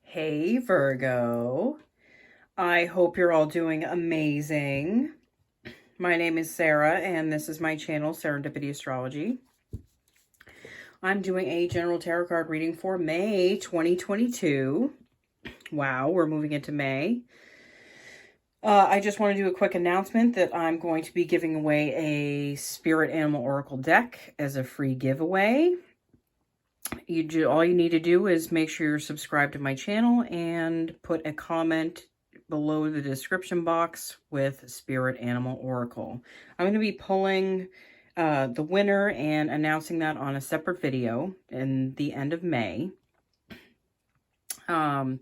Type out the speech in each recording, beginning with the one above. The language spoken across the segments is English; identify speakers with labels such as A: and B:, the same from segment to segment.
A: Hey Virgo, I hope you're all doing amazing. My name is Sarah and this is my channel, Serendipity Astrology. I'm doing a general tarot card reading for May 2022. Wow, we're moving into May. I just want to do a quick announcement that I'm going to be giving away a Spirit Animal Oracle deck as a free giveaway. All you need to do is make sure you're subscribed to my channel and put a comment below the description box with Spirit Animal Oracle. I'm going to be pulling the winner and announcing that on a separate video in the end of May. I'm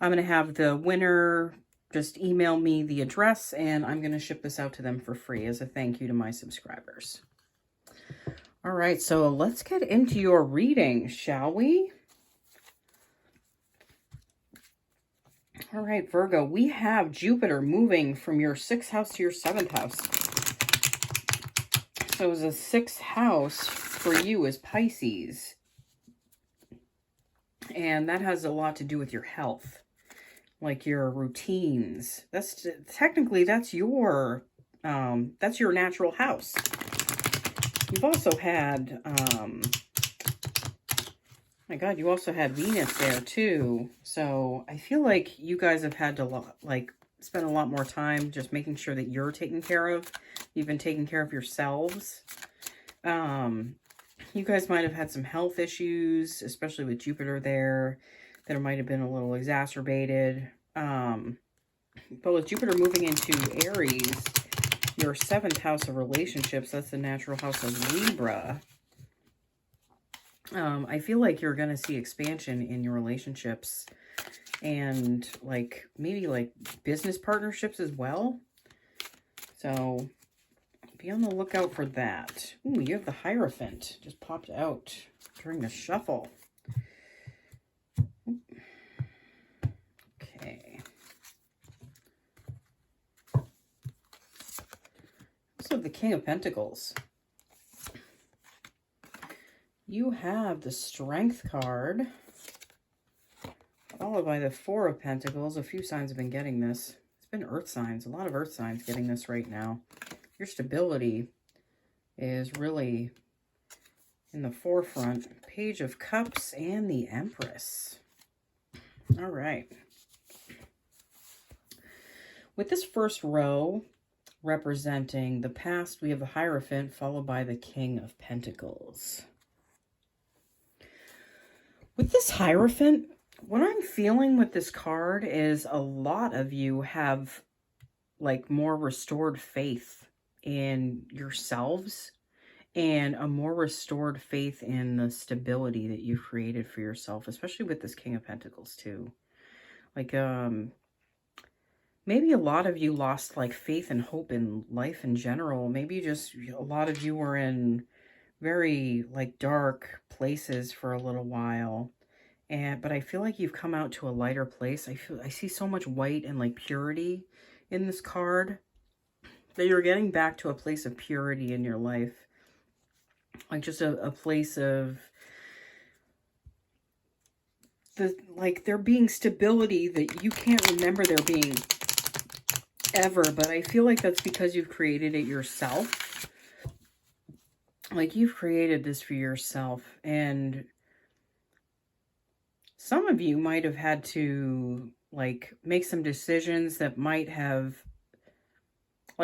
A: going to have the winner just email me the address and I'm going to ship this out to them for free as a thank you to my subscribers. All right, so let's get into your reading, shall we? All right, Virgo, we have Jupiter moving from your 6th house to your 7th house. So the 6th house for you is Pisces. And that has a lot to do with your health, like your routines. That's technically that's your natural house. You've also had, my God, you also had Venus there too. So I feel like you guys have had to spend a lot more time just making sure that you're taken care of. You've been taking care of yourselves. You guys might have had some health issues, especially with Jupiter there, that might have been a little exacerbated. But with Jupiter moving into Aries, your 7th house of relationships, that's the natural house of Libra. I feel like you're going to see expansion in your relationships and maybe business partnerships as well. So be on the lookout for that. Ooh, you have the Hierophant just popped out during the shuffle. Okay. Also the King of Pentacles. You have the Strength card, followed by the Four of Pentacles. A few signs have been getting this. It's been Earth signs, a lot of Earth signs getting this right now. Your stability is really in the forefront. Page of Cups and the Empress. All right. With this first row representing the past, we have the Hierophant followed by the King of Pentacles. With this Hierophant, what I'm feeling with this card is a lot of you have more restored faith in yourselves and a more restored faith in the stability that you've created for yourself, especially with this King of Pentacles too. Maybe a lot of you lost faith and hope in life in general. Maybe just a lot of you were in very dark places for a little while, but I feel like you've come out to a lighter place. I see so much white and purity in this card that you're getting back to a place of purity in your life, just a place of there being stability that you can't remember there being ever, but I feel like that's because you've created it yourself. You've created this for yourself, and some of you might have had to make some decisions that might have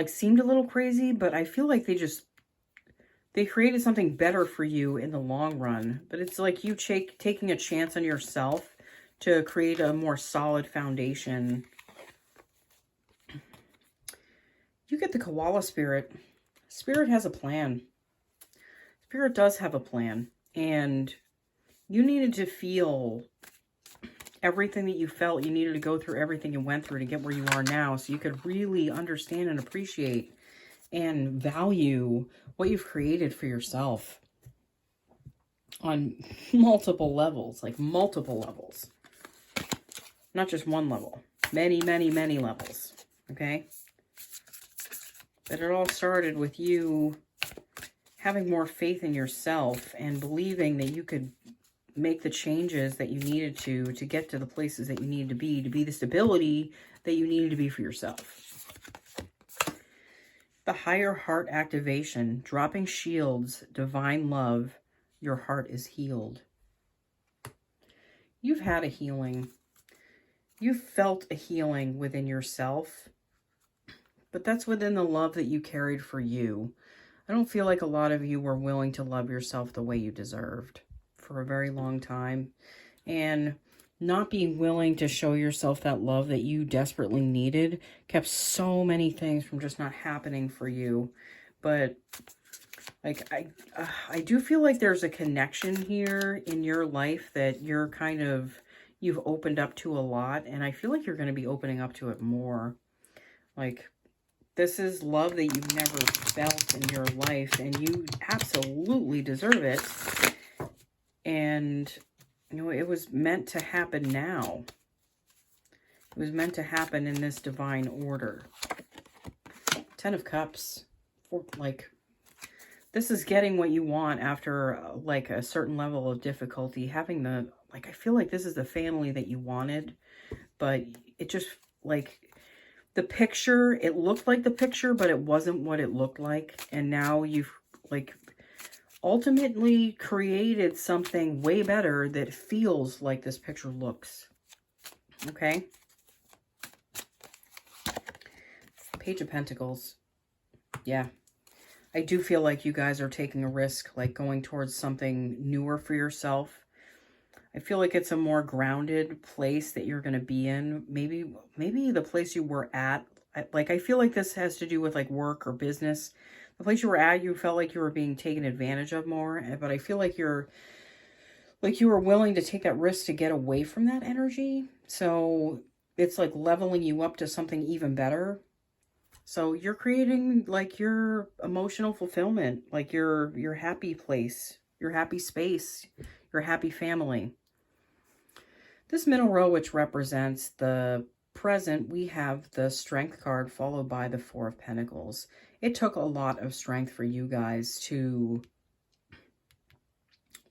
A: seemed a little crazy, but I feel like they created something better for you in the long run. But it's you taking a chance on yourself to create a more solid foundation. You get the Koala Spirit. Spirit has a plan. Spirit does have a plan, and you needed to feel everything that you felt. You needed to go through everything you went through to get where you are now, so you could really understand and appreciate and value what you've created for yourself on multiple levels, multiple levels. Not just one level. Many, many, many levels. Okay? But it all started with you having more faith in yourself and believing that you could make the changes that you needed to get to the places that you needed to be the stability that you needed to be for yourself. The higher heart activation, dropping shields, divine love, your heart is healed. You've had a healing. You've felt a healing within yourself, but that's within the love that you carried for you. I don't feel like a lot of you were willing to love yourself the way you deserved for a very long time. And not being willing to show yourself that love that you desperately needed kept so many things from just not happening for you. But like, I do feel like there's a connection here in your life that you've opened up to a lot. And I feel like you're going to be opening up to it more. Like, this is love that you've never felt in your life, and you absolutely deserve it. And, you know, it was meant to happen now. It was meant to happen in this divine order. 10 of Cups. This is getting what you want after, like, a certain level of difficulty. Having I feel like this is the family that you wanted, but it just, like, the picture, it looked like the picture, but it wasn't what it looked like. And now you've, like, ultimately created something way better that feels like this picture looks. Okay? Page of Pentacles. Yeah. I do feel like you guys are taking a risk, like going towards something newer for yourself. I feel like it's a more grounded place that you're going to be in. Maybe the place you were at. I feel like this has to do with like work or business. The place you were at, you felt like you were being taken advantage of more. But I feel like you were willing to take that risk to get away from that energy. So it's like leveling you up to something even better. So you're creating like your emotional fulfillment, like your happy place, your happy space, your happy family. This middle row, which represents the present, we have the Strength card followed by the Four of Pentacles. It took a lot of strength for you guys to,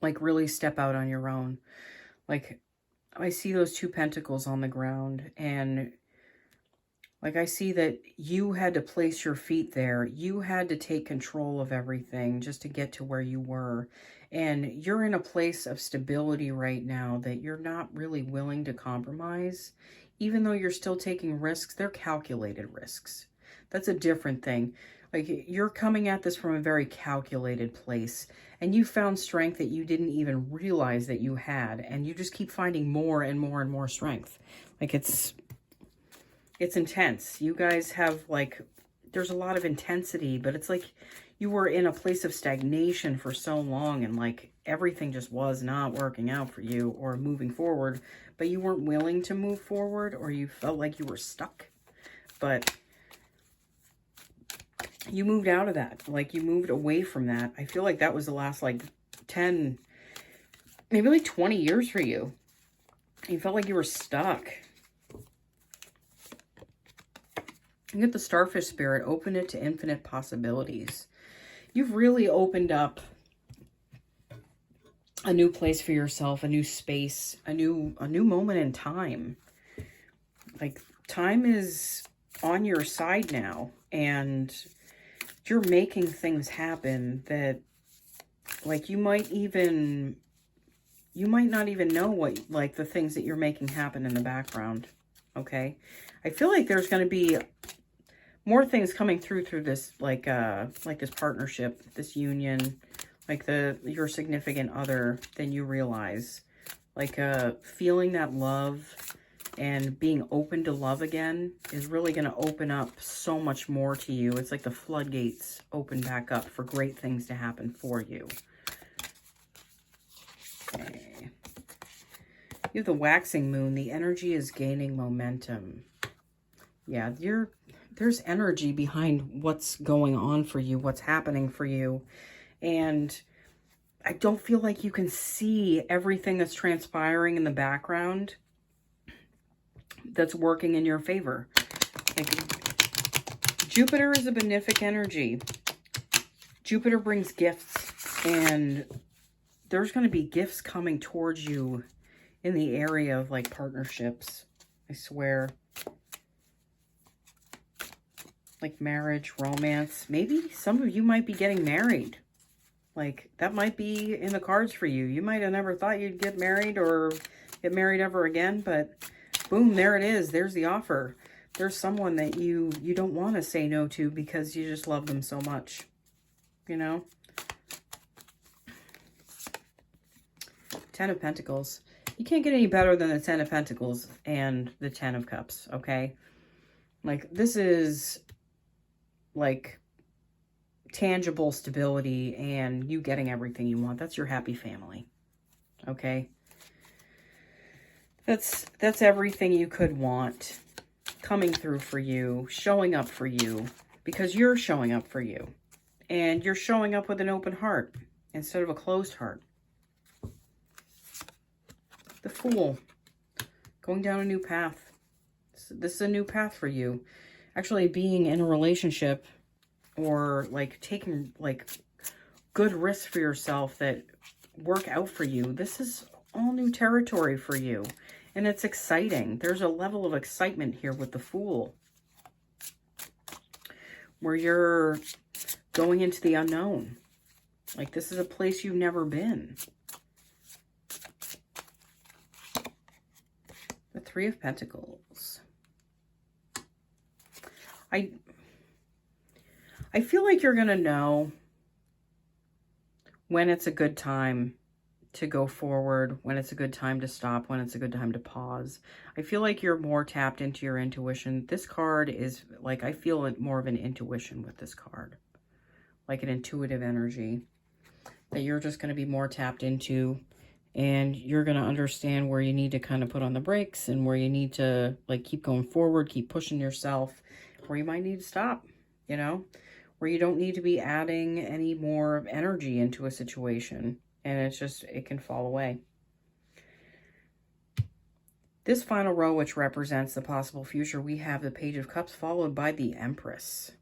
A: like, really step out on your own. Like, I see those two pentacles on the ground, and, like, I see that you had to place your feet there. You had to take control of everything just to get to where you were. And you're in a place of stability right now that you're not really willing to compromise. Even though you're still taking risks, they're calculated risks. That's a different thing. Like, you're coming at this from a very calculated place. And you found strength that you didn't even realize that you had. And you just keep finding more and more and more strength. Like, it's intense. You guys have, like, there's a lot of intensity, but it's like you were in a place of stagnation for so long, and like everything just was not working out for you or moving forward, but you weren't willing to move forward, or you felt like you were stuck. But you moved out of that. Like, you moved away from that. I feel like that was the last, like, 10, maybe like 20 years for you. You felt like you were stuck. You get the Starfish Spirit, open it to infinite possibilities. You've really opened up a new place for yourself, a new space, a new moment in time. Like, time is on your side now, and you're making things happen that, like, you might not even know what, like, the things that you're making happen in the background. Okay? I feel like there's going to be more things coming through this, like this partnership, this union, like your significant other than you realize. Like, feeling that love and being open to love again is really going to open up so much more to you. It's like the floodgates open back up for great things to happen for you. Okay. You have the Waxing Moon. The energy is gaining momentum. Yeah, there's energy behind what's going on for you, what's happening for you. And I don't feel like you can see everything that's transpiring in the background that's working in your favor. Like, Jupiter is a benefic energy. Jupiter brings gifts and there's going to be gifts coming towards you in the area of like partnerships. I swear. Like marriage, romance. Maybe some of you might be getting married. Like that might be in the cards for you. You might have never thought you'd get married or get married ever again, but boom, there it is. There's the offer. There's someone that you don't want to say no to because you just love them so much, you know? 10 of Pentacles. You can't get any better than the 10 of Pentacles and the 10 of Cups, okay? Like, this is, like, tangible stability and you getting everything you want. That's your happy family, okay? That's everything you could want coming through for you, showing up for you, because you're showing up for you. And you're showing up with an open heart instead of a closed heart. The Fool, going down a new path. This is a new path for you. Actually being in a relationship or like taking like good risks for yourself that work out for you. This is all new territory for you. And it's exciting. There's a level of excitement here with the Fool, where you're going into the unknown. Like this is a place you've never been. The Three of Pentacles. I feel like you're going to know when it's a good time to go forward, when it's a good time to stop, when it's a good time to pause. I feel like you're more tapped into your intuition. This card is like, I feel it more of an intuition with this card, like an intuitive energy that you're just going to be more tapped into, and you're going to understand where you need to kind of put on the brakes and where you need to like keep going forward, keep pushing yourself, where you might need to stop, you know, where you don't need to be adding any more energy into a situation. And it's just, it can fall away. This final row, which represents the possible future, we have the Page of Cups followed by the Empress.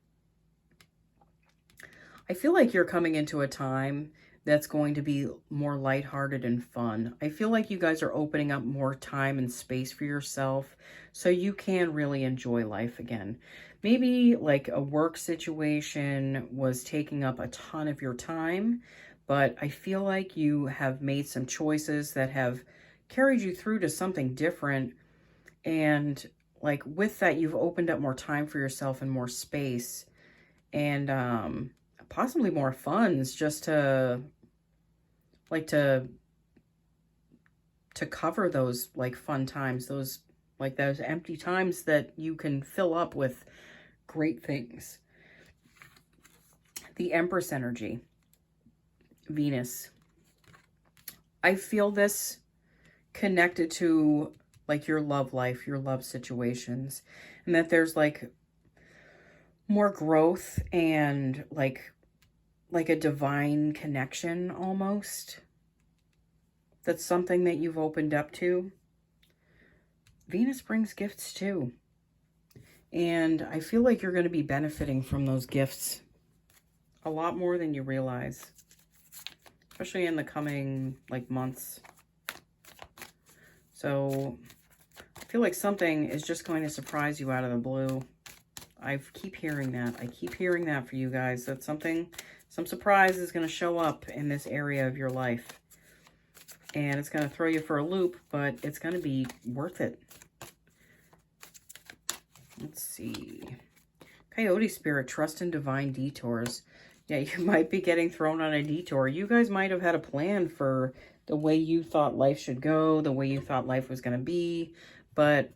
A: I feel like you're coming into a time that's going to be more lighthearted and fun. I feel like you guys are opening up more time and space for yourself so you can really enjoy life again. Maybe like a work situation was taking up a ton of your time, but I feel like you have made some choices that have carried you through to something different. And like with that, you've opened up more time for yourself and more space and possibly more funds just to like to cover those like fun times, those empty times that you can fill up with great things. The Empress energy. Venus. I feel this connected to like your love life, your love situations, and that there's like more growth and like a divine connection almost. That's something that you've opened up to. Venus brings gifts too. And I feel like you're going to be benefiting from those gifts a lot more than you realize, especially in the coming like months. So I feel like something is just going to surprise you out of the blue. I keep hearing that. I keep hearing that for you guys, that some surprise is going to show up in this area of your life. And it's going to throw you for a loop, but it's going to be worth it. Let's see. Coyote Spirit, trust in divine detours. Yeah, you might be getting thrown on a detour. You guys might have had a plan for the way you thought life should go, the way you thought life was going to be. But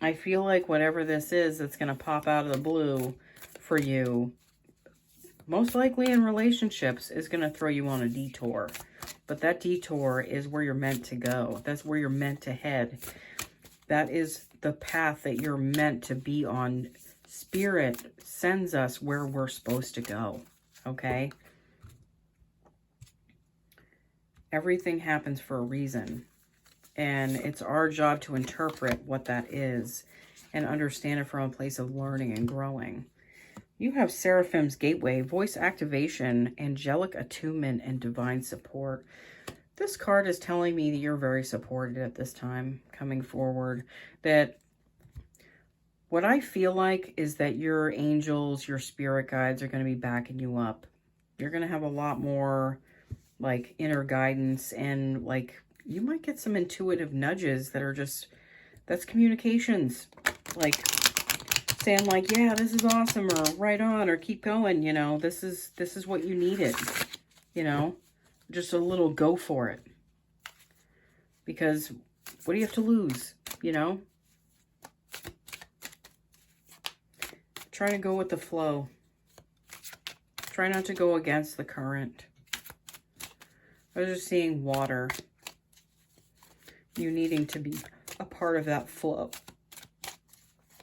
A: I feel like whatever this is that's going to pop out of the blue for you, most likely in relationships, is going to throw you on a detour. But that detour is where you're meant to go. That's where you're meant to head. That is the path that you're meant to be on. Spirit sends us where we're supposed to go, okay? Everything happens for a reason, and it's our job to interpret what that is and understand it from a place of learning and growing. You have Seraphim's Gateway, voice activation, angelic attunement, and divine support. This card is telling me that you're very supported at this time coming forward. That what I feel like is that your angels, your spirit guides are going to be backing you up. You're going to have a lot more like inner guidance, and like you might get some intuitive nudges that are just, that's communications. Like saying like, yeah, this is awesome, or right on, or keep going, you know, this is what you needed, you know, just a little go for it. Because what do you have to lose, you know? Try to go with the flow. Try not to go against the current. I was just seeing water. You needing to be a part of that flow.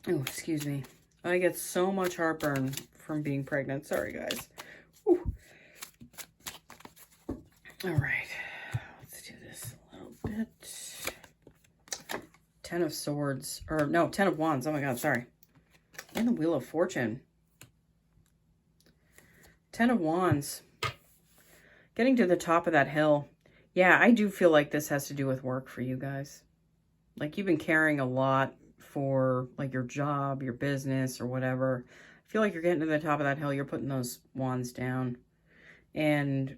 A: Oh, excuse me. I get so much heartburn from being pregnant. Sorry, guys. Whew. All right. Let's do this a little bit. 10 of Swords. Or, no, 10 of Wands. Oh, my God. Sorry. And the Wheel of Fortune. 10 of Wands. Getting to the top of that hill. Yeah, I do feel like this has to do with work for you guys. Like you've been carrying a lot for like your job, your business, or whatever. I feel like you're getting to the top of that hill. You're putting those wands down. And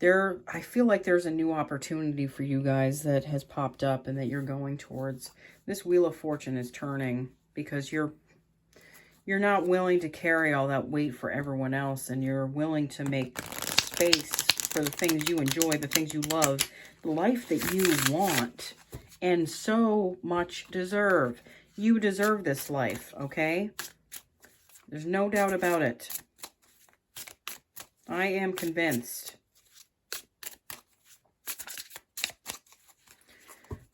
A: I feel like there's a new opportunity for you guys that has popped up and that you're going towards. This Wheel of Fortune is turning because you're not willing to carry all that weight for everyone else, and you're willing to make space for the things you enjoy, the things you love, the life that you want and so much deserve. You deserve this life, okay? There's no doubt about it. I am convinced.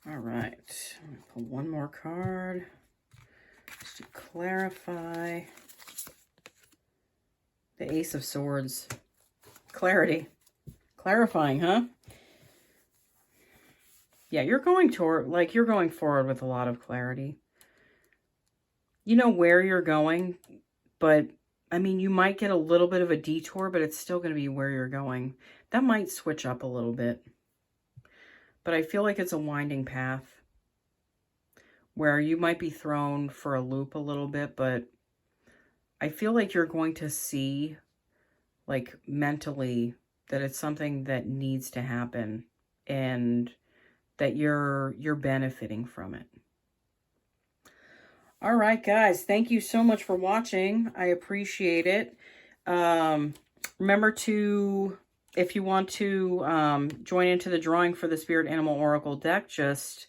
A: All right. I'm going to pull one more card just to clarify. The Ace of Swords. Clarity. Clarifying, huh? Yeah, you're going forward with a lot of clarity. You know where you're going, but I mean, you might get a little bit of a detour, but it's still going to be where you're going. That might switch up a little bit. But I feel like it's a winding path where you might be thrown for a loop a little bit, but I feel like you're going to see, like mentally, that it's something that needs to happen and that you're benefiting from it. All right, guys, thank you so much for watching. I appreciate it. Remember to, if you want to join into the drawing for the Spirit Animal Oracle deck, just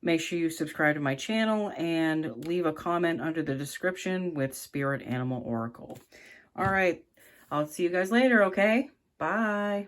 A: make sure you subscribe to my channel and leave a comment under the description with Spirit Animal Oracle. All right, I'll see you guys later, okay? Bye.